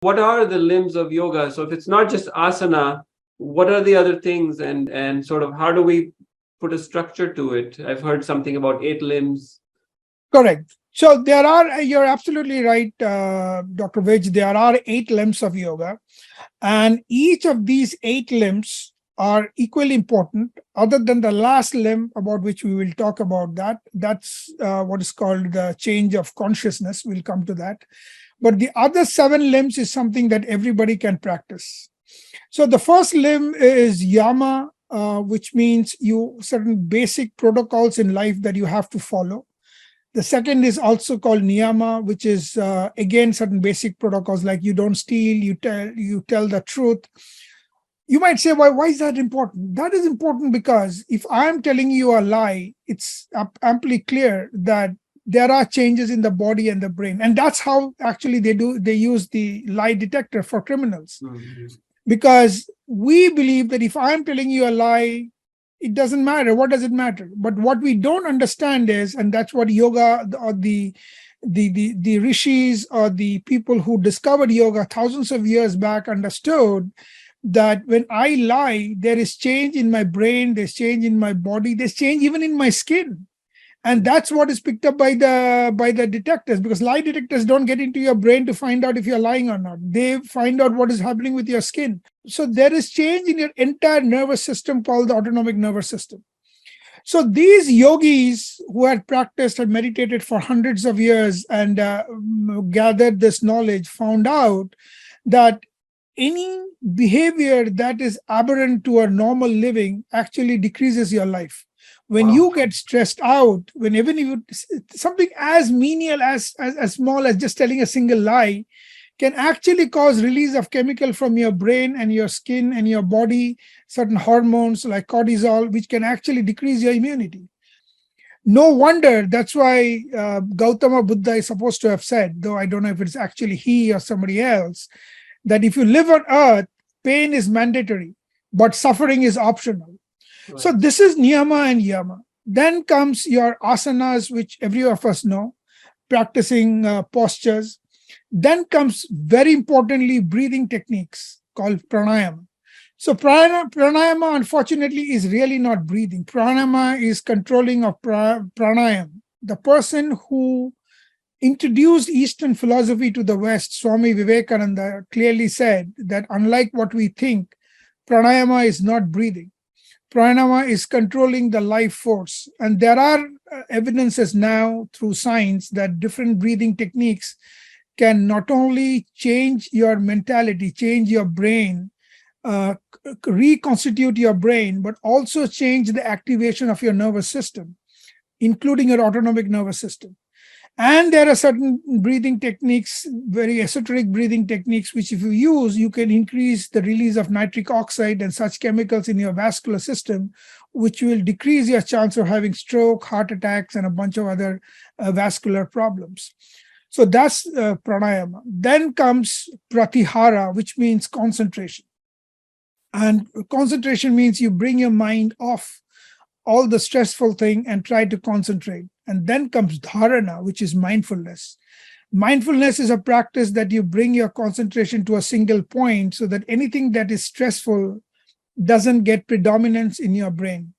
What are the limbs of yoga? So if it's not just asana, what are the other things, and sort of how do we put a structure to it? I've heard something about 8 limbs. Correct. So there are, you're absolutely right, Dr. Vij, there are 8 limbs of yoga, and each of these 8 limbs are equally important, other than the last limb about which we will talk about that. That's what is called the change of consciousness. We'll come to that. But the other 7 limbs is something that everybody can practice. So the first limb is yama, which means you certain basic protocols in life that you have to follow. The second is also called niyama, which is again certain basic protocols like you don't steal, you tell the truth. You might say, why is that important? That is important because if I'm telling you a lie, it's amply clear that there are changes in the body and the brain, and that's how actually they use the lie detector for criminals. Mhm. Because we believe that if I'm telling you a lie, it doesn't matter. What does it matter? But what we don't understand is, and that's what yoga or the rishis or the people who discovered yoga thousands of years back understood, that when I lie, there is change in my brain, there's change in my body, there's change even in my skin. And that's what is picked up by the detectors, because lie detectors don't get into your brain to find out if you're lying or not. They find out what is happening with your skin. So there is change in your entire nervous system called the autonomic nervous system. So these yogis who had practiced and meditated for hundreds of years and gathered this knowledge found out that any behavior that is aberrant to our normal living actually decreases your life. When Wow. you get stressed out, when even you something as menial as small as just telling a single lie can actually cause release of chemical from your brain and your skin and your body, certain hormones like cortisol, which can actually decrease your immunity. No wonder that's why Gautama Buddha is supposed to have said, though I don't know if it's actually he or somebody else, that if you live on earth, pain is mandatory, but suffering is optional. So Right. this is niyama and yama. Then comes your asanas, which every of us know, practicing postures. Then comes very importantly breathing techniques called pranayama. So pranayama unfortunately is really not breathing. Pranayama is controlling of pranayama. The person who introduced Eastern philosophy to the West, Swami Vivekananda clearly said that unlike what we think, pranayama is not breathing. Pranayama is controlling the life force. And there are evidences now through science that different breathing techniques can not only change your mentality, change your brain, reconstitute your brain, but also change the activation of your nervous system, including your autonomic nervous system. And there are certain breathing techniques, very esoteric breathing techniques, which if you use, you can increase the release of nitric oxide and such chemicals in your vascular system, which will decrease your chance of having stroke, heart attacks, and a bunch of other vascular problems. So that's pranayama. Then comes pratyahara, which means concentration. And concentration means you bring your mind off all the stressful thing and try to concentrate. And then comes dharana, which is mindfulness. Mindfulness is a practice that you bring your concentration to a single point so that anything that is stressful doesn't get predominance in your brain.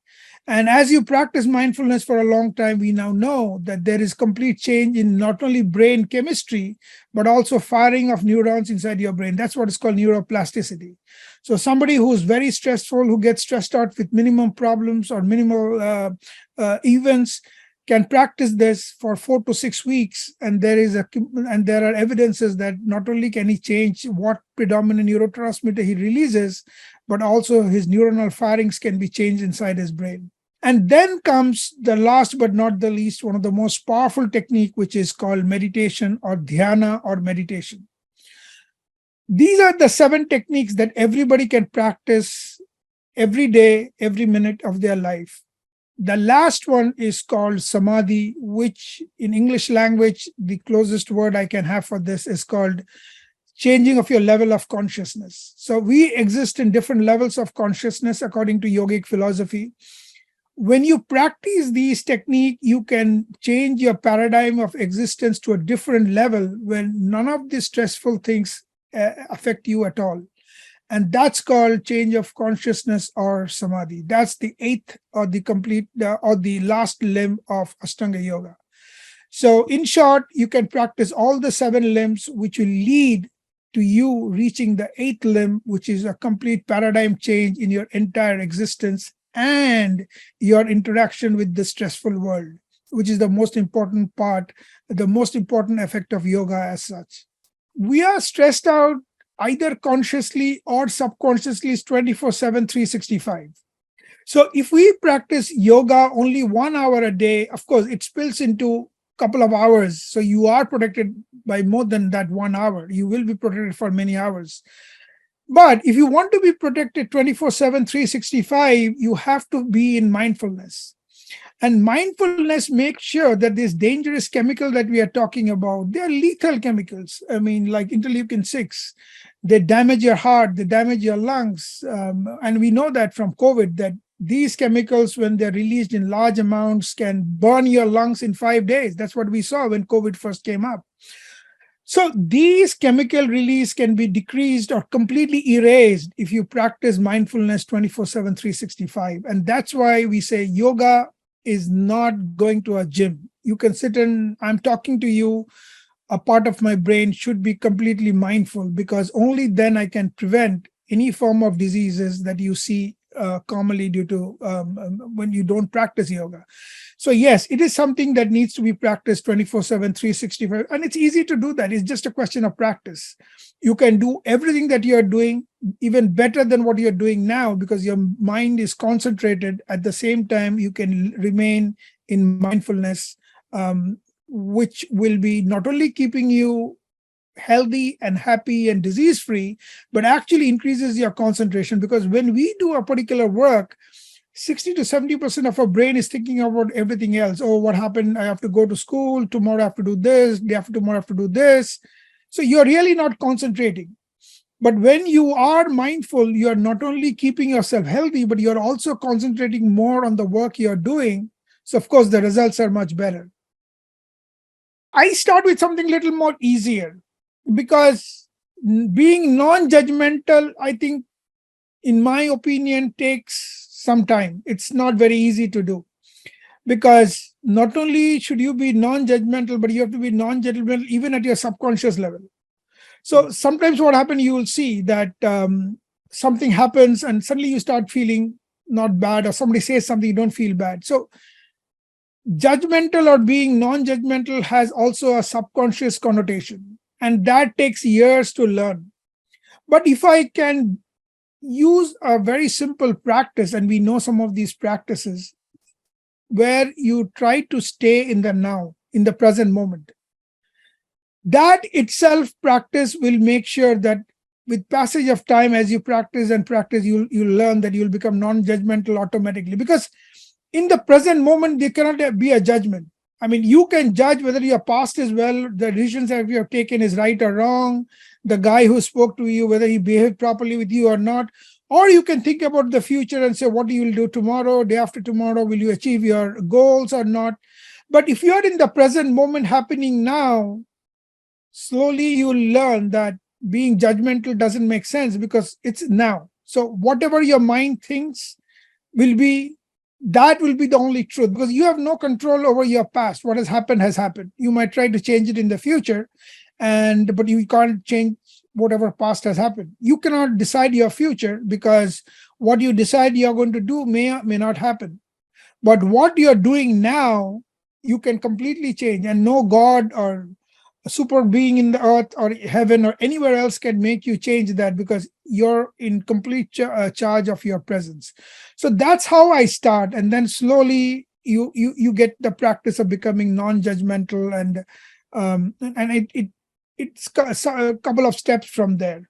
And as you practice mindfulness for a long time, we now know that there is complete change in not only brain chemistry, but also firing of neurons inside your brain. That's what is called neuroplasticity. So somebody who's very stressful, who gets stressed out with minimum problems or minimal events, can practice this for 4 to 6 weeks, and there are evidences that not only can he change what predominant neurotransmitter he releases, but also his neuronal firings can be changed inside his brain. And then comes the last but not the least, one of the most powerful technique, which is called meditation or dhyana or meditation. These are the 7 techniques that everybody can practice every day, every minute of their life. The last one is called samadhi, which in English language, the closest word I can have for this is called changing of your level of consciousness. So we exist in different levels of consciousness according to yogic philosophy. When you practice these techniques, you can change your paradigm of existence to a different level when none of these stressful things affect you at all. And that's called change of consciousness or samadhi. That's the eighth or the complete or the last limb of Ashtanga Yoga. So, in short, you can practice all the 7 limbs, which will lead to you reaching the 8th limb, which is a complete paradigm change in your entire existence and your interaction with the stressful world, which is the most important part, the most important effect of yoga as such. We are stressed out either consciously or subconsciously 24/7, 365. So if we practice yoga only 1 hour a day, of course, it spills into couple of hours. So you are protected by more than that 1 hour. You will be protected for many hours. But if you want to be protected 24/7, 365, you have to be in mindfulness. And mindfulness makes sure that this dangerous chemical that we are talking about, they are lethal chemicals. I mean, like interleukin 6, they damage your heart, they damage your lungs. And we know that from COVID, that these chemicals, when they're released in large amounts, can burn your lungs in 5 days. That's what we saw when COVID first came up. So these chemical release can be decreased or completely erased if you practice mindfulness 24/7, 365. And that's why we say yoga is not going to a gym. You can sit and I'm talking to you, a part of my brain should be completely mindful, because only then I can prevent any form of diseases that you see commonly due to when you don't practice yoga. So yes, it is something that needs to be practiced 24/7, 365. And it's easy to do that. It's just a question of practice. You can do everything that you're doing even better than what you're doing now, because your mind is concentrated. At the same time, you can remain in mindfulness, which will be not only keeping you healthy and happy and disease free, but actually increases your concentration. Because when we do a particular work, 60 to 70% of our brain is thinking about everything else. Oh, what happened? I have to go to school. Tomorrow I have to do this. Day after tomorrow I have to do this. So you're really not concentrating. But when you are mindful, you're not only keeping yourself healthy, but you're also concentrating more on the work you're doing. So of course, the results are much better. I start with something little more easier, because being non-judgmental, I think, in my opinion, takes some time. It's not very easy to do, because not only should you be non-judgmental, but you have to be non-judgmental even at your subconscious level. So sometimes what happens, you will see that something happens and suddenly you start feeling not bad, or somebody says something, you don't feel bad. So judgmental or being non-judgmental has also a subconscious connotation, and that takes years to learn. But if I can use a very simple practice, and we know some of these practices, where you try to stay in the now, in the present moment, that itself practice will make sure that with passage of time, as you practice and practice, you'll learn that you'll become non-judgmental automatically. Because in the present moment, there cannot be a judgment. I mean, you can judge whether your past is well, the decisions that you have taken is right or wrong, the guy who spoke to you, whether he behaved properly with you or not. Or you can think about the future and say, what you will do tomorrow, day after tomorrow, will you achieve your goals or not? But if you're in the present moment happening now, slowly you'll learn that being judgmental doesn't make sense, because it's now. So whatever your mind thinks will be the only truth, because you have no control over your past. What has happened has happened. You might try to change it in the future, but you can't change whatever past has happened. You cannot decide your future, because what you decide you're going to do may or may not happen. But what you're doing now, you can completely change, and no God or a super being in the earth or heaven or anywhere else can make you change that, because you're in complete charge of your presence. So that's how I start, and then slowly you get the practice of becoming non-judgmental, and it's a couple of steps from there.